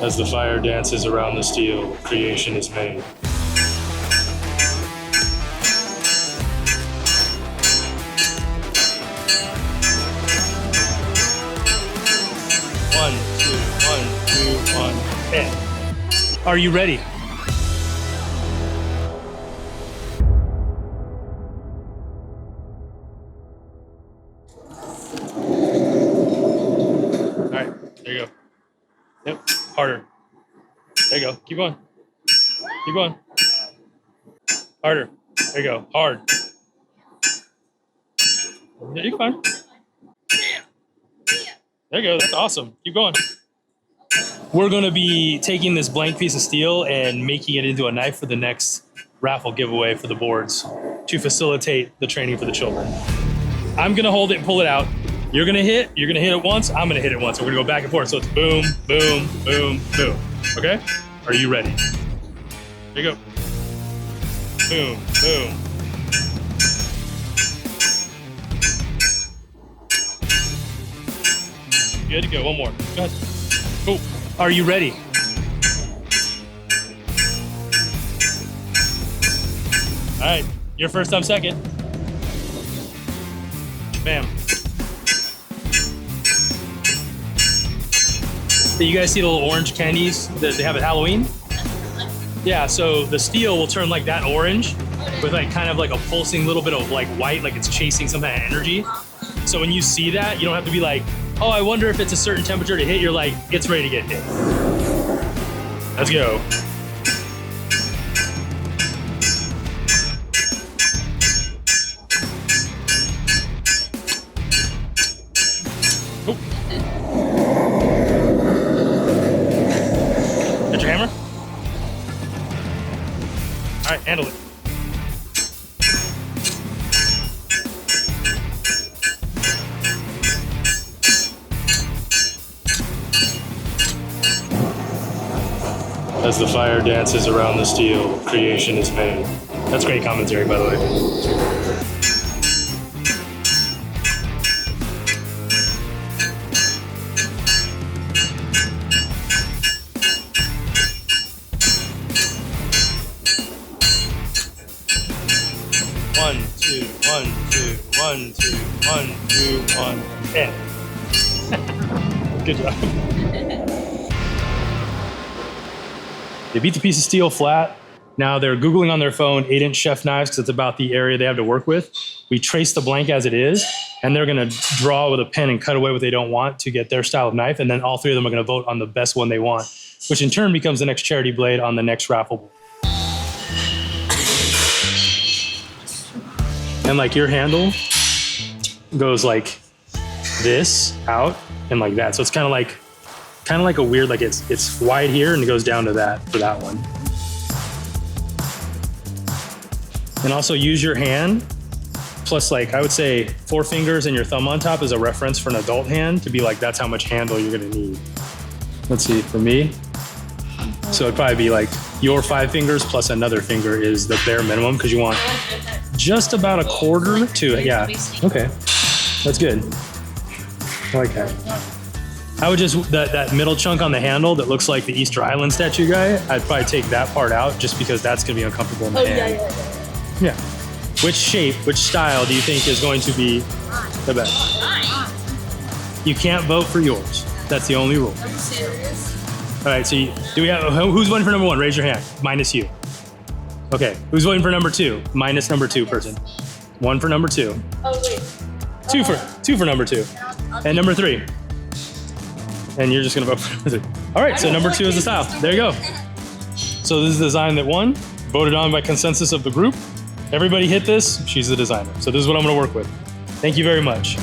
As the fire dances around the steel, creation is made. One, two, and. Are you ready? All right, there you go. Yep, harder. There you go. Keep going. Keep going. Harder. There you go. Hard. Yeah, you're fine. There you go. That's awesome. Keep going. We're going to be taking this blank piece of steel and making it into a knife for the next raffle giveaway for the boards to facilitate the training for the children. I'm going to hold it and pull it out. You're going to hit it once. I'm going to hit it once. We're going to go back and forth. So it's boom, boom, boom, boom. Okay? Are you ready? There you go. Boom, boom. Good to go. One more. Go ahead. Cool. Are you ready? All right. Your first, I'm second. Bam. You guys see the little orange candies that they have at Halloween? Yeah, so the steel will turn like that orange with like kind of like a pulsing little bit of like white, like it's chasing some kind of energy. So when you see that, you don't have to be like, oh, I wonder if it's a certain temperature to hit. You're like, it's ready to get hit. Let's go. Get your hammer. All right, handle it. As the fire dances around the steel, creation is made. That's great commentary, by the way. One, two, one, two, one, two, one, two, one, and. Good job. They beat the piece of steel flat. Now they're Googling on their phone 8-inch chef knives because it's about the area they have to work with. We trace the blank as it is, and they're gonna draw with a pen and cut away what they don't want to get their style of knife, and then all three of them are gonna vote on the best one they want, which in turn becomes the next charity blade on the next raffle board. And like your handle goes like this out and like that. So it's kind of like a weird, like it's wide here and it goes down to that for that one. And also use your hand plus like, I would say 4 fingers and your thumb on top as a reference for an adult hand to be like, that's how much handle you're gonna need. Let's see, for me. So it'd probably be like your 5 fingers plus another finger is the bare minimum because you want just about a quarter to it. Yeah, okay, that's good. I like that. I would just, that middle chunk on the handle that looks like the Easter Island statue guy, I'd probably take that part out just because that's gonna be uncomfortable in the hand. Yeah. Which shape, which style do you think is going to be the best? You can't vote for yours. That's the only rule. Are you serious? All right, so do we have, who's voting for number 1? Raise your hand, minus you. Okay, who's voting for number 2? Minus number 2 person. 1 for number 2. Oh, wait. 2 for number 2. And number 3. And you're just gonna vote for number 3. All right, so number 2 is the style. There you go. So this is the design that won, voted on by consensus of the group. Everybody hit this, she's the designer. So this is what I'm gonna work with. Thank you very much.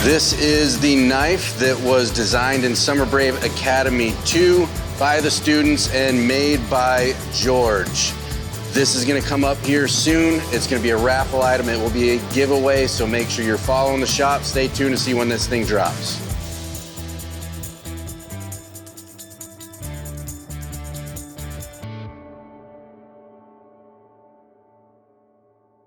This is the knife that was designed in Summer Brave Academy 2 by the students and made by George. This is gonna come up here soon. It's gonna be a raffle item. It will be a giveaway, so make sure you're following the shop. Stay tuned to see when this thing drops.